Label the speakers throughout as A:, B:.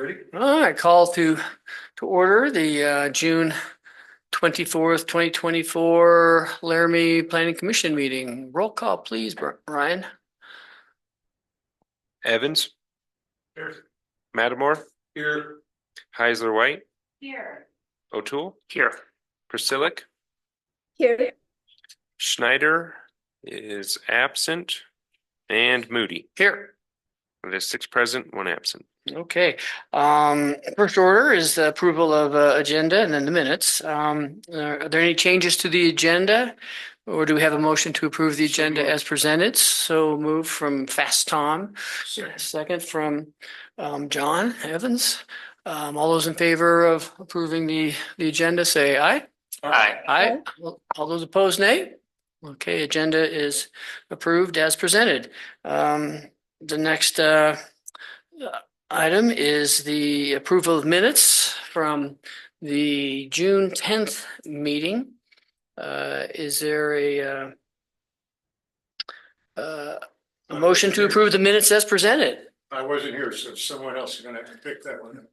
A: Ready?
B: All right, call to order the June 24th, 2024 Laramie Planning Commission meeting. Roll call, please, Brian.
C: Evans,
A: Here.
C: Mattimore,
A: Here.
C: Heisler White,
D: Here.
C: O'Toole,
B: Here.
C: Priscillic,
D: Here.
C: Schneider is absent, and Moody.
B: Here.
C: There's 6 present, 1 absent.
B: Okay. First order is the approval of agenda and then the minutes. Are there any changes to the agenda? Or do we have a motion to approve the agenda as presented? So move from Fast Tom. Second from John Evans. All those in favor of approving the agenda, say aye.
C: Aye.
B: Aye. All those opposed, nay. Okay, agenda is approved as presented. The next item is the approval of minutes from the June 10th meeting. Is there a motion to approve the minutes as presented?
A: I wasn't here, so someone else is gonna have to pick that one up.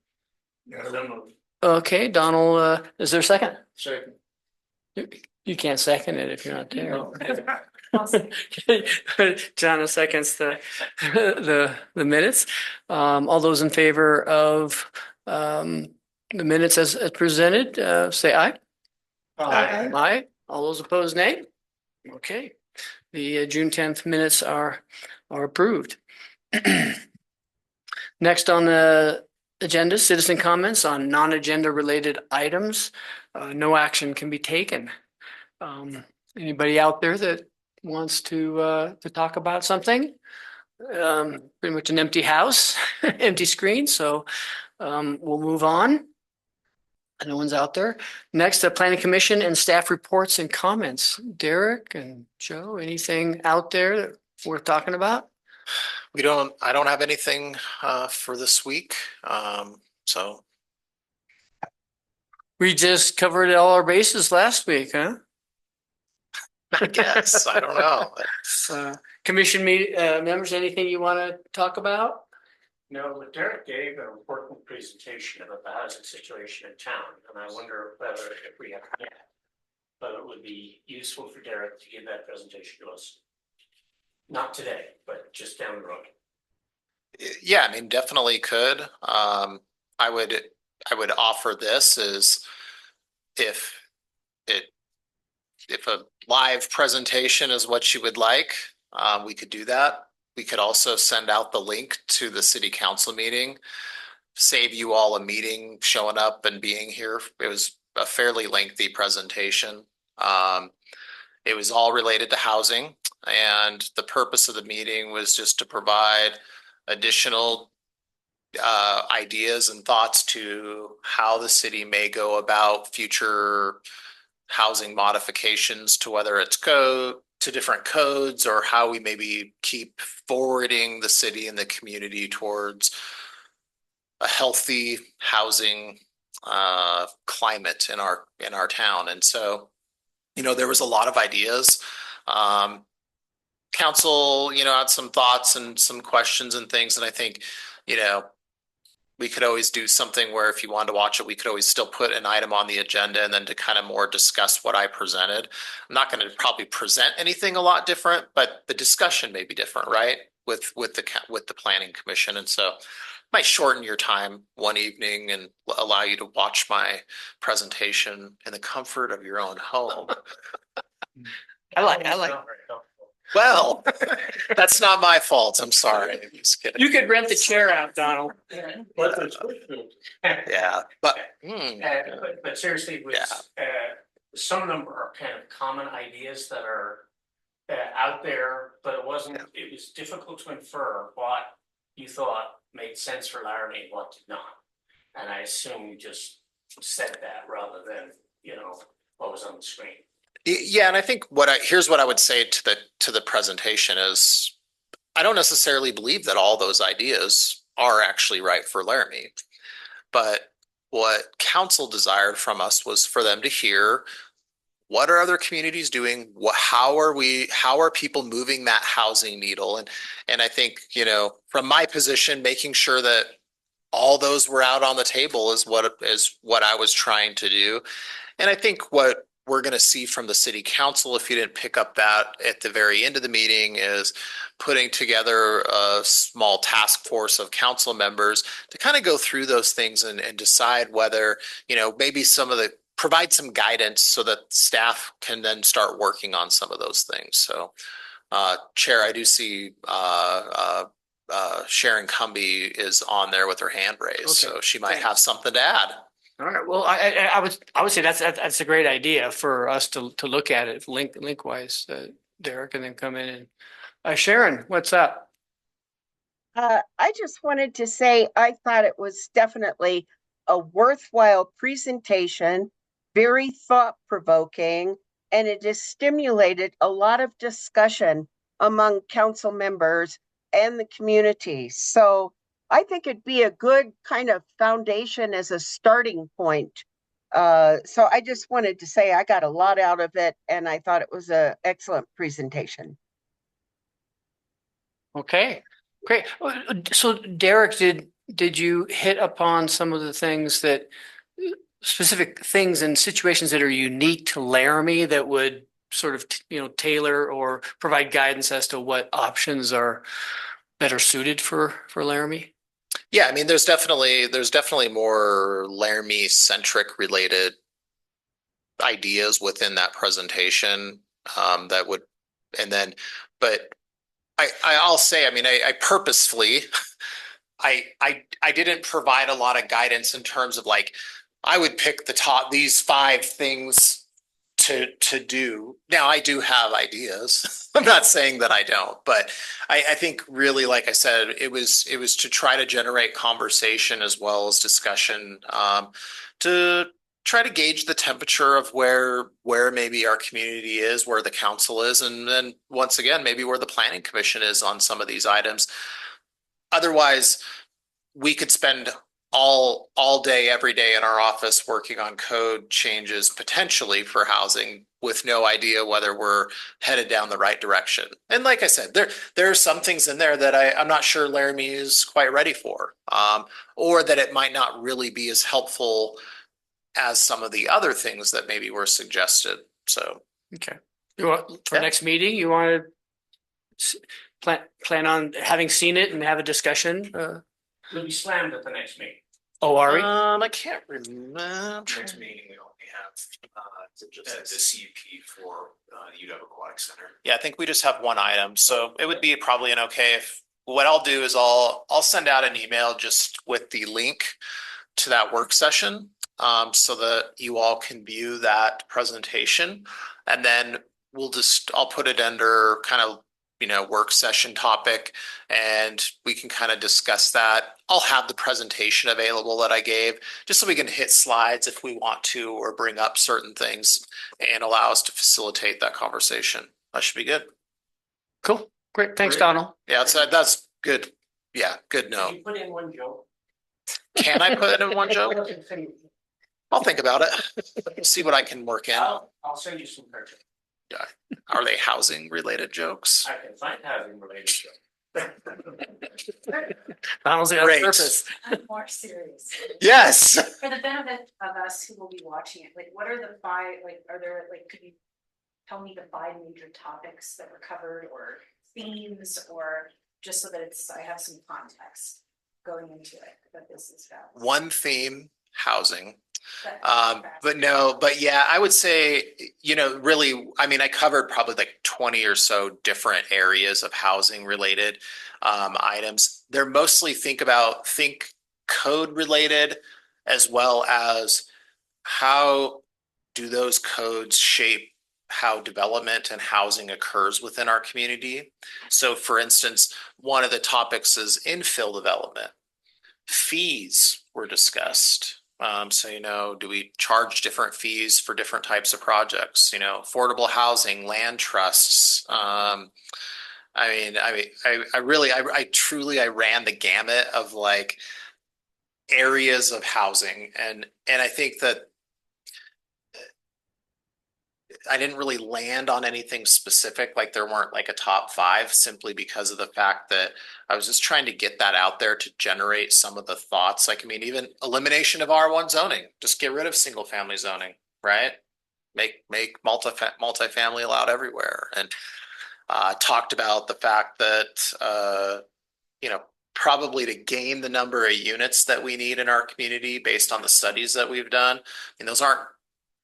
A: Yeah.
B: Okay, Donald, is there a second?
A: Second.
B: You can't second it if you're not there. John seconds the minutes. All those in favor of the minutes as presented, say aye.
D: Aye.
B: Aye. All those opposed, nay. Okay, the June 10th minutes are approved. Next on the agenda, citizen comments on non-agenda related items. No action can be taken. Anybody out there that wants to talk about something? Pretty much an empty house, empty screen. So we'll move on. No one's out there. Next, the planning commission and staff reports and comments. Derek and Joe, anything out there that worth talking about?
E: I don't have anything for this week. So
B: We just covered all our bases last week, huh?
E: I guess, I don't know.
B: Commission members, anything you want to talk about?
F: No, but Derek gave an important presentation about the housing situation in town, and I wonder whether if we have yet, but it would be useful for Derek to give that presentation to us. Not today, but just down the road.
E: Yeah, I mean, definitely could. I would offer this is if a live presentation is what you would like, we could do that. We could also send out the link to the city council meeting, save you all a meeting, showing up and being here. It was a fairly lengthy presentation. It was all related to housing, and the purpose of the meeting was just to provide additional ideas and thoughts to how the city may go about future housing modifications, to whether it's to different codes, or how we maybe keep forwarding the city and the community towards a healthy housing climate in our town. And so, there was a lot of ideas. Council, had some thoughts and some questions and things. And I think, we could always do something where if you wanted to watch it, we could always still put an item on the agenda and then to kind of more discuss what I presented. I'm not going to probably present anything a lot different, but the discussion may be different, right? With the planning commission. And so might shorten your time one evening and allow you to watch my presentation in the comfort of your own home.
B: I like.
E: Well, that's not my fault. I'm sorry. I'm just kidding.
B: You could rent the chair out, Donald.
E: Yeah, but
F: But seriously, some of them are kind of common ideas that are out there, but it was difficult to infer what you thought made sense for Laramie and what did not. And I assume you just said that rather than, what was on the screen.
E: Yeah, and I think here's what I would say to the presentation is, I don't necessarily believe that all those ideas are actually right for Laramie, but what council desired from us was for them to hear, what are other communities doing? How are people moving that housing needle? And I think, from my position, making sure that all those were out on the table is what I was trying to do. And I think what we're going to see from the city council, if you didn't pick up that at the very end of the meeting, is putting together a small task force of council members to kind of go through those things and decide whether, maybe provide some guidance so that staff can then start working on some of those things. So, Chair, I do see Sharon Cumby is on there with her hand raised,
B: Okay,
E: so she might
B: thanks.
E: have something to add.
B: All right, well, I would say that's a great idea for us to look at it link wise, Derek, and then come in and, Sharon, what's up?
G: I just wanted to say I thought it was definitely a worthwhile presentation, very thought-provoking, and it has stimulated a lot of discussion among council members and the community. So I think it'd be a good kind of foundation as a starting point. So I just wanted to say I got a lot out of it, and I thought it was an excellent presentation.
B: Okay, great. So Derek, did you hit upon some of the things that specific things and situations that are unique to Laramie that would sort of, tailor or provide guidance as to what options are better suited for Laramie?
E: Yeah, I mean, there's definitely more Laramie centric related ideas within that presentation that would, and then, but I'll say, I mean, I purposefully, I didn't provide a lot of guidance in terms of like, I would pick these 5 things to do. Now I do have ideas. I'm not saying that I don't, but I think really, like I said, it was to try to generate conversation as well as discussion, to try to gauge the temperature of where maybe our community is, where the council is, and then once again, maybe where the planning commission is on some of these items. Otherwise, we could spend all day, every day in our office working on code changes potentially for housing with no idea whether we're headed down the right direction. And like I said, there are some things in there that I'm not sure Laramie is quite ready for, or that it might not really be as helpful as some of the other things that maybe were suggested. So,
B: Okay. You want, for
E: Yeah.
B: next meeting, you want to plan on having seen it and have a discussion?
F: We'll be slammed at the next meeting.
B: Oh, are we?
E: I can't remember.
H: Next meeting, we only have the CUP for UW Aquatic Center.
E: Yeah, I think we just have one item, so it would be probably an okay if, what I'll do is I'll send out an email just with the link to that work session, so that you all can view that presentation. And then I'll put it under kind of, work session topic, and we can kind of discuss that. I'll have the presentation available that I gave, just so we can hit slides if we want to, or bring up certain things and allow us to facilitate that conversation. That should be good.
B: Cool. Great. Thanks,
F: Great.
B: Donald.
E: Yeah, that's good. Yeah, good
F: Can
E: note.
F: you put in one joke?
E: Can I put it in one joke? I'll think about it. See what I can work in.
F: I'll send you some pictures.
E: Are they housing related jokes?
F: I can find housing related jokes.
B: Donald's on
E: Great.
B: purpose.
D: I'm more serious.
E: Yes.
D: For the benefit of us who will be watching it, like, what are the 5, like, are there, like, could you tell me the 5 major topics that were covered, or themes, or just so that I have some context going into it, that this is about?
E: One theme, housing.
D: That-
E: But yeah, I would say, really, I mean, I covered probably like 20 or so different areas of housing related items. They're mostly think code related, as well as how do those codes shape how development and housing occurs within our community. So for instance, one of the topics is infill development. Fees were discussed. So, do we charge different fees for different types of projects? Affordable housing, land trusts. I ran the gamut of like areas of housing, and I think that I didn't really land on anything specific, like there weren't like a top five, simply because of the fact that I was just trying to get that out there to generate some of the thoughts. Like, I mean, even elimination of R1 zoning, just get rid of single family zoning, right? Make multifamily allowed everywhere. And talked about the fact that, you know, probably to gain the number of units that we need in our community based on the studies that we've done, and those aren't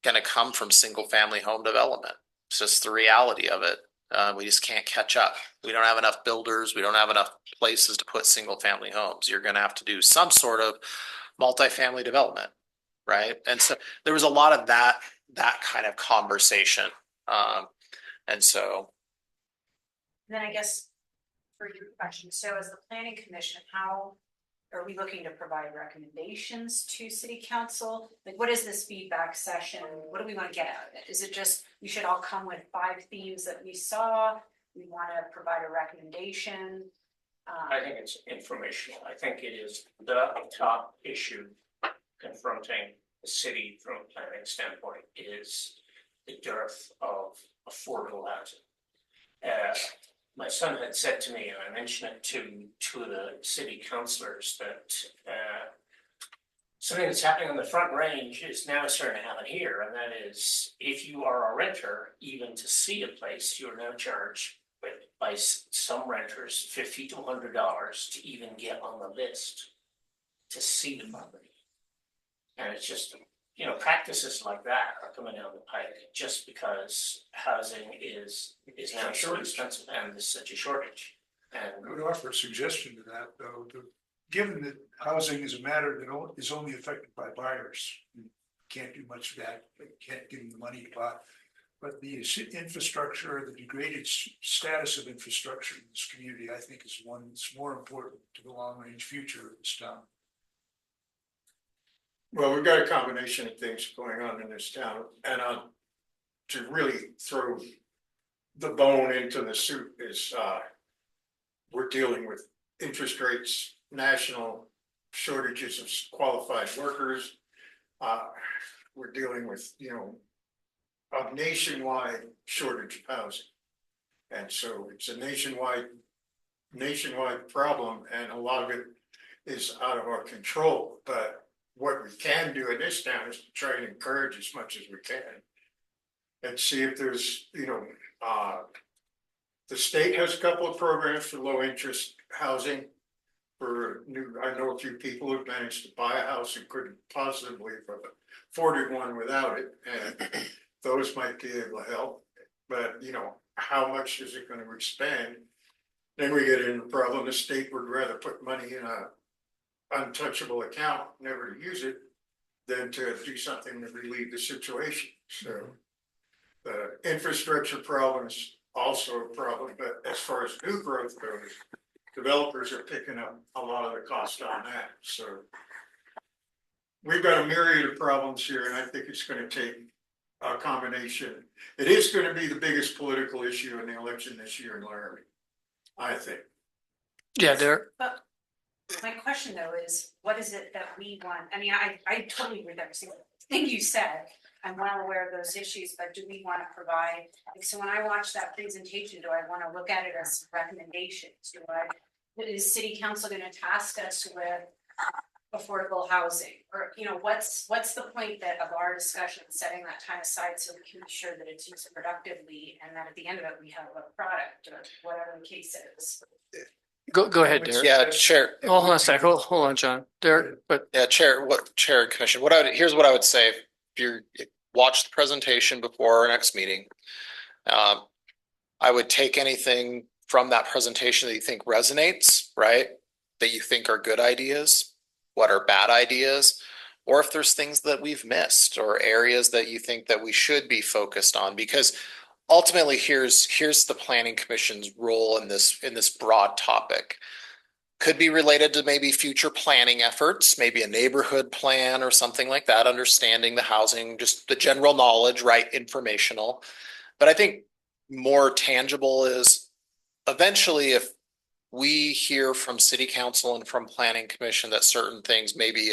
E: going to come from single family home development. It's just the reality of it. We just can't catch up. We don't have enough builders. We don't have enough places to put single family homes. You're going to have to do some sort of multifamily development, right? And so there was a lot of that kind of conversation. And so,
D: Then I guess for your question, so as the planning commission, how are we looking to provide recommendations to city council? Like, what is this feedback session? What do we want to get out of it? Is it just, we should all come with 5 themes that we saw? We want to provide a recommendation?
F: I think it's informational. I think it is the top issue confronting the city from a planning standpoint is the dearth of affordable housing. My son had said to me, and I mentioned it to two of the city councilors, that something that's happening on the Front Range is now starting to happen here, and that is, if you are a renter, even to see a place, you are now charged by some renters $50 to $100 to even get on the list to see the property. And it's just, you know, practices like that are coming down the pike just because housing is now so expensive and there's such a shortage.
A: I
F: And
A: would offer a suggestion to that, though, given that housing is a matter that is only affected by buyers. You can't do much of that, you can't give them the money to buy. But the infrastructure, the degraded status of infrastructure in this community, I think is one that's more important to the long range future of this town. Well, we've got a combination of things going on in this town, and to really throw the bone into the soup is we're dealing with interest rates, national shortages of qualified workers. We're dealing with, you know, a nationwide shortage of housing. And so it's a nationwide problem, and a lot of it is out of our control. But what we can do in this town is to try and encourage as much as we can. And see if there's, you know, the state has a couple of programs for low interest housing. I know a few people who've managed to buy a house and couldn't possibly afford one without it, and those might be able to help. But, you know, how much is it going to expand? Then we get into the problem, the state would rather put money in a untouchable account, never to use it, than to do something to relieve the situation. So the infrastructure problem is also a problem, but as far as new growth goes, developers are picking up a lot of the cost on that. So we've got a myriad of problems here, and I think it's going to take a combination. It is going to be the biggest political issue in the election this year in Laramie, I think.
B: Yeah, Derek.
D: But my question though is, what is it that we want? I mean, I totally agree with every single thing you said. I'm well aware of those issues, but do we want to provide, like, so when I watch that presentation, do I want to look at it as recommendations? Is city council going to task us with affordable housing? Or, you know, what's the point of our discussion, setting that time aside so we can be sure that it's used productively and that at the end of it, we have a product or whatever the case is.
B: Go ahead, Derek.
E: yeah, Chair.
B: Oh, hold on a sec. Hold on, John. Derek, but
E: Yeah, Chair and Commission, here's what I would say. If you watch the presentation before our next meeting, I would take anything from that presentation that you think resonates, right? That you think are good ideas, what are bad ideas, or if there's things that we've missed or areas that you think that we should be focused on, because ultimately here's the Planning Commission's role in this broad topic. Could be related to maybe future planning efforts, maybe a neighborhood plan or something like that, understanding the housing, just the general knowledge, right? Informational. But I think more tangible is eventually if we hear from city council and from planning commission that certain things, maybe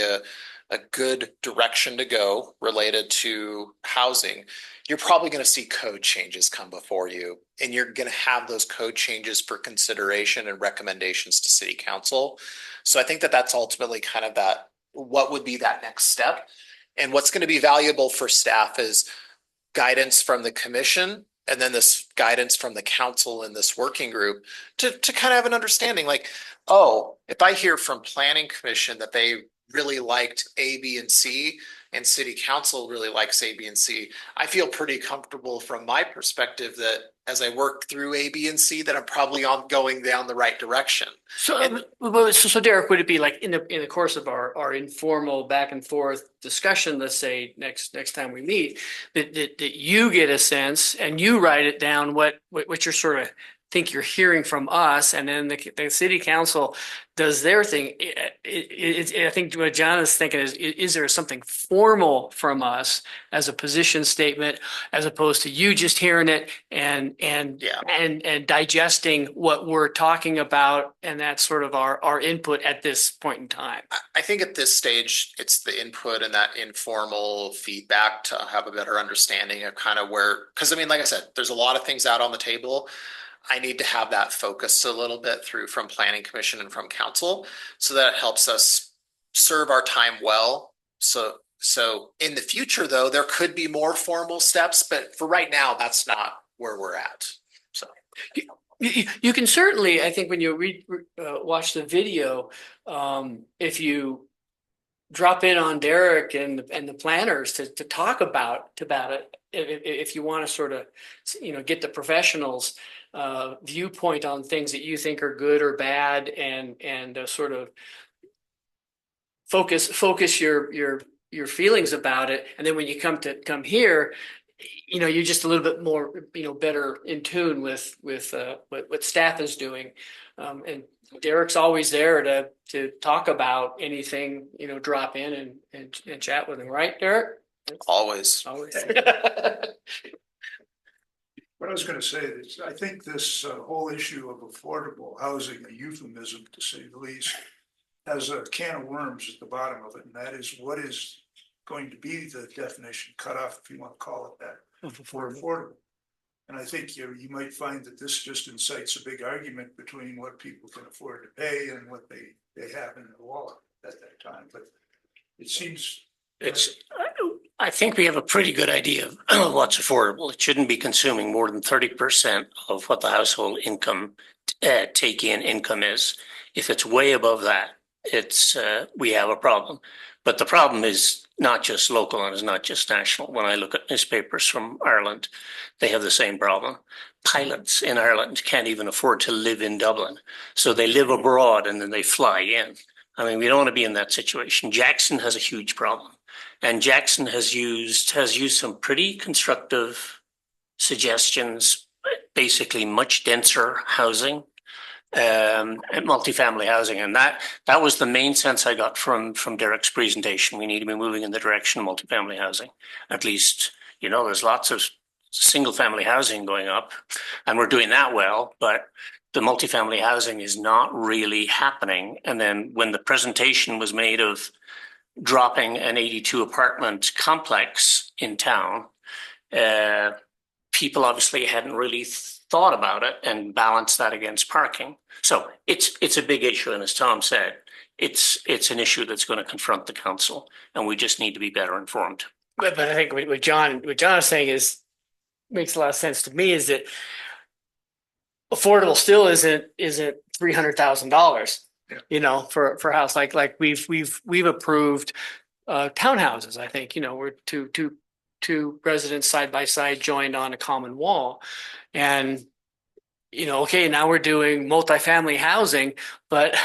E: a good direction to go related to housing, you're probably going to see code changes come before you, and you're going to have those code changes for consideration and recommendations to city council. So I think that that's ultimately kind of that, what would be that next step? And what's going to be valuable for staff is guidance from the commission, and then this guidance from the council in this working group to kind of have an understanding like, oh, if I hear from planning commission that they really liked A, B, and C, and city council really likes A, B, and C, I feel pretty comfortable from my perspective that as I work through A, B, and C, that I'm probably on going down the right direction.
B: So Derek, would it be like in the course of our informal back and forth discussion, let's say next time we meet, that you get a sense and you write it down what you're sort of think you're hearing from us, and then the city council does their thing. I think what John is thinking is there something formal from us as a position statement, as opposed to you just hearing it and digesting what we're talking about, and that's sort of our input at this point in time.
E: I think at this stage, it's the input and that informal feedback to have a better understanding of kind of where, because I mean, like I said, there's a lot of things out on the table. I need to have that focus a little bit through from planning commission and from council, so that it helps us serve our time well. So in the future, though, there could be more formal steps, but for right now, that's not where we're at. So
B: you can certainly, I think, when you watch the video, if you drop in on Derek and the planners to talk about it, if you want to sort of, get the professionals viewpoint on things that you think are good or bad, and sort of focus your feelings about it, and then when you come here, you're just a little bit more better in tune with what staff is doing, and Derek's always there to talk about anything, drop in and chat with him, right, Derek?
E: always.
I: What I was going to say is, I think this whole issue of affordable housing, a euphemism to say the least, has a can of worms at the bottom of it, and that is what is going to be the definition cutoff, if you want to call it that, for affordable. And I think you might find that this just incites a big argument between what people can afford to pay and what they have in their wallet at that time. But it seems
J: I think we have a pretty good idea of what's affordable. It shouldn't be consuming more than 30% of what the household income take-in income is. If it's way above that, we have a problem. But the problem is not just local and it's not just national. When I look at newspapers from Ireland, they have the same problem. Pilots in Ireland can't even afford to live in Dublin. So they live abroad and then they fly in. I mean, we don't want to be in that situation. Jackson has a huge problem. And Jackson has used some pretty constructive suggestions, basically much denser housing, and multifamily housing. And that was the main sense I got from Derek's presentation. We need to be moving in the direction of multifamily housing. At least, there's lots of single family housing going up, and we're doing that well, but the multifamily housing is not really happening. And then when the presentation was made of dropping an 82 apartment complex in town, people obviously hadn't really thought about it and balanced that against parking. So it's a big issue, and as Tom said, it's an issue that's going to confront the council, and we just need to be better informed.
B: But I think what John is saying makes a lot of sense to me, is that affordable still isn't $300,000. For a house like we've approved townhouses. I think we're two residents side by side joined on a common wall, and okay, now we're doing multifamily housing, but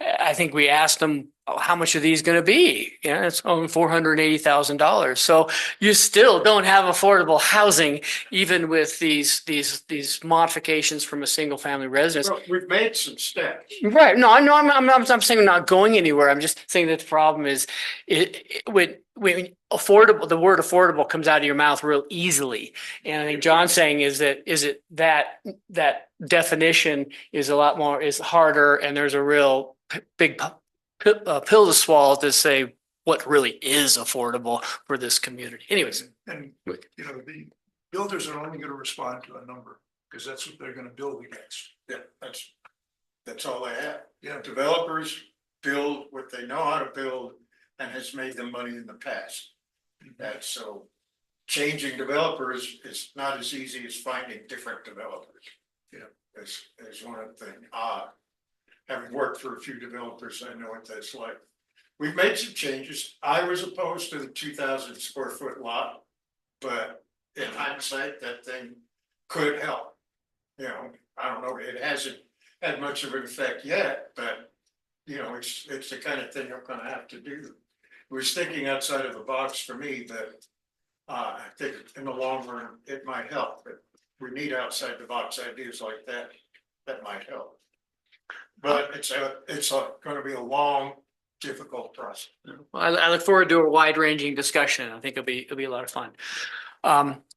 B: I think we asked them, how much are these going to be? It's only $480,000. So you still don't have affordable housing, even with these modifications from a single family residence.
A: Well, we've made some steps.
B: Right. No, I'm saying not going anywhere. I'm just saying that the problem is when affordable, the word affordable comes out of your mouth real easily. And I think John's saying is that definition is harder, and there's a real big pill to swallow to say what really is affordable for this community. Anyways,
I: And, you know, the builders are only gonna respond to a number, because that's what they're gonna build against.
A: Yeah, that's all they have.
I: Yeah.
A: Developers build what they know how to build and has made them money in the past. That's so changing developers is not as easy as finding different developers.
I: Yeah.
A: Is one of the things. Having worked for a few developers, I know what that's like. We've made some changes. I was opposed to the 2,000 square foot lot. But in hindsight, that thing could help. You know, I don't know, it hasn't had much of an effect yet, but you know, it's the kind of thing I'm gonna have to do. It was thinking outside of the box for me that I think in the long run, it might help, but we need outside the box ideas like that might help. But it's gonna be a long, difficult process.
B: I look forward to a wide ranging discussion. I think it'll be a lot of fun.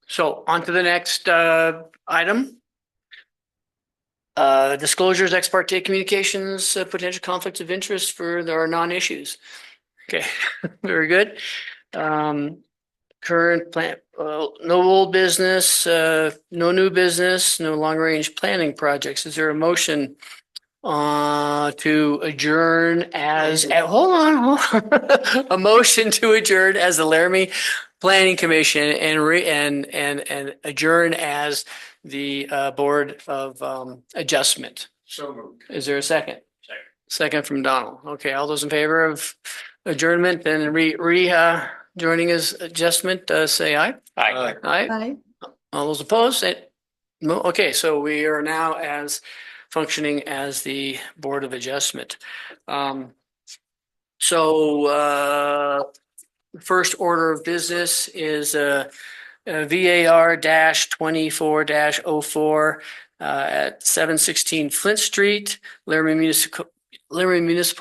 B: So on to the next item. Disclosures, ex parte communications, potential conflicts of interest for our non-issues. Okay, very good. Current plan, no old business, no new business, no long range planning projects. Is there a motion to adjourn as, hold on. A motion to adjourn as the Laramie Planning Commission and adjourn as the Board of Adjustment.
A: So moved.
B: Is there a second? Second from Donald. Okay, all those in favor of adjournment and joining as adjustment, say aye.
C: Aye.
B: Aye. All those opposed, say no. Okay, so we are now as functioning as the Board of Adjustment. First order of business is VAR 24-04 at 716 Flint Street, Laramie Municipal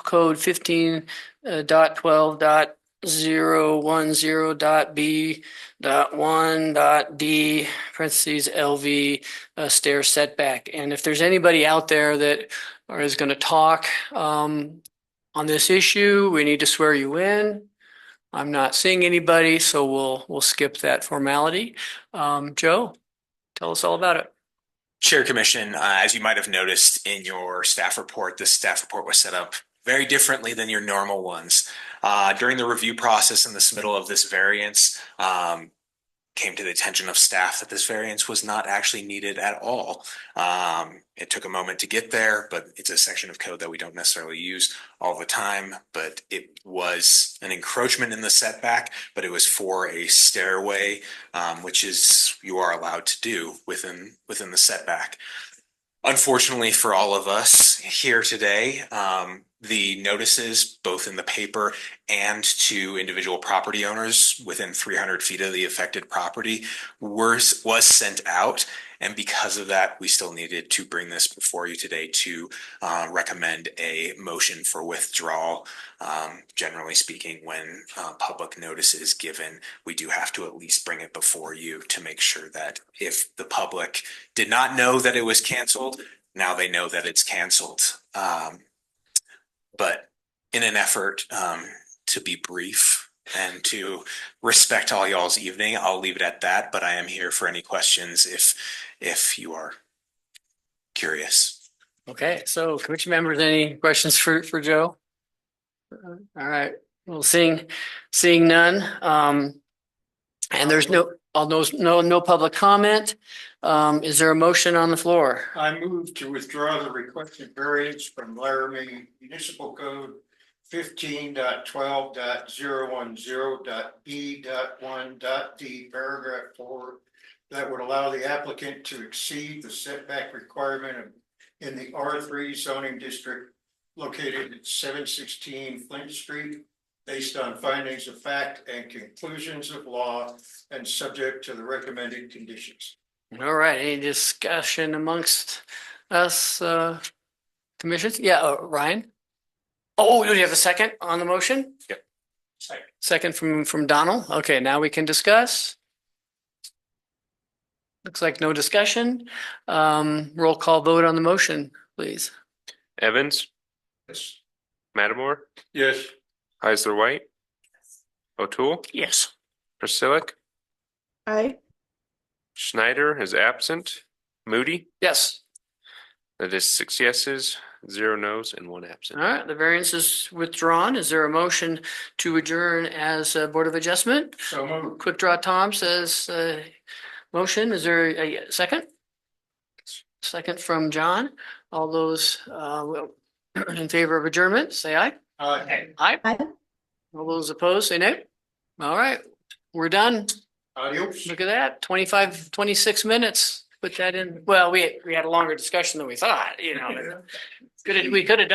B: Code 15.12.010.B.1.D parentheses LV stair setback. And if there's anybody out there that is going to talk on this issue, we need to swear you in. I'm not seeing anybody, so we'll skip that formality. Joe, tell us all about it.
H: Chair Commission, as you might have noticed in your staff report, this staff report was set up very differently than your normal ones. During the review process and the submittal of this variance, came to the attention of staff that this variance was not actually needed at all. It took a moment to get there, but it's a section of code that we don't necessarily use all the time. But it was an encroachment in the setback, but it was for a stairway, which is you are allowed to do within the setback. Unfortunately for all of us here today, the notices, both in the paper and to individual property owners within 300 feet of the affected property, was sent out. And because of that, we still needed to bring this before you today to recommend a motion for withdrawal. Generally speaking, when public notice is given, we do have to at least bring it before you to make sure that if the public did not know that it was canceled, now they know that it's canceled. But in an effort to be brief and to respect all y'all's evening, I'll leave it at that. But I am here for any questions if you are curious.
B: Okay, so commission members, any questions for Joe? All right, well, seeing none, and there's no public comment. Is there a motion on the floor?
A: I move to withdraw the requested variance from Laramie Municipal Code 15.12.010.B.1.D paragraph 4 that would allow the applicant to exceed the setback requirement in the R3 zoning district located at 716 Flint Street, based on findings of fact and conclusions of law and subject to the recommended conditions.
B: All right, any discussion amongst us, commissions? Yeah, Ryan? Oh, do you have a second on the motion?
C: Yep.
B: Second from Donald. Okay, now we can discuss. Looks like no discussion. Roll call vote on the motion, please.
C: Evans,
I: Yes.
C: Mattimore,
A: Yes.
C: Heisler White, O'Toole,
J: Yes.
C: Priscillic,
G: Aye.
C: Schneider is absent. Moody,
B: Yes.
C: that is 6 yeses, 0 nos, and 1 absent.
B: All right, the variance is withdrawn. Is there a motion to adjourn as a Board of Adjustment?
A: So moved.
B: Quick Draw Tom says, motion. Is there a second? Second from John. All those, in favor of adjournment, say aye. Aye.
G: Aye.
B: All those opposed, say nay. All right, we're done.
A: Adios.
B: Look at that, 25, 26 minutes. Put that in. Well, we had a longer discussion than we thought, you know. We could have done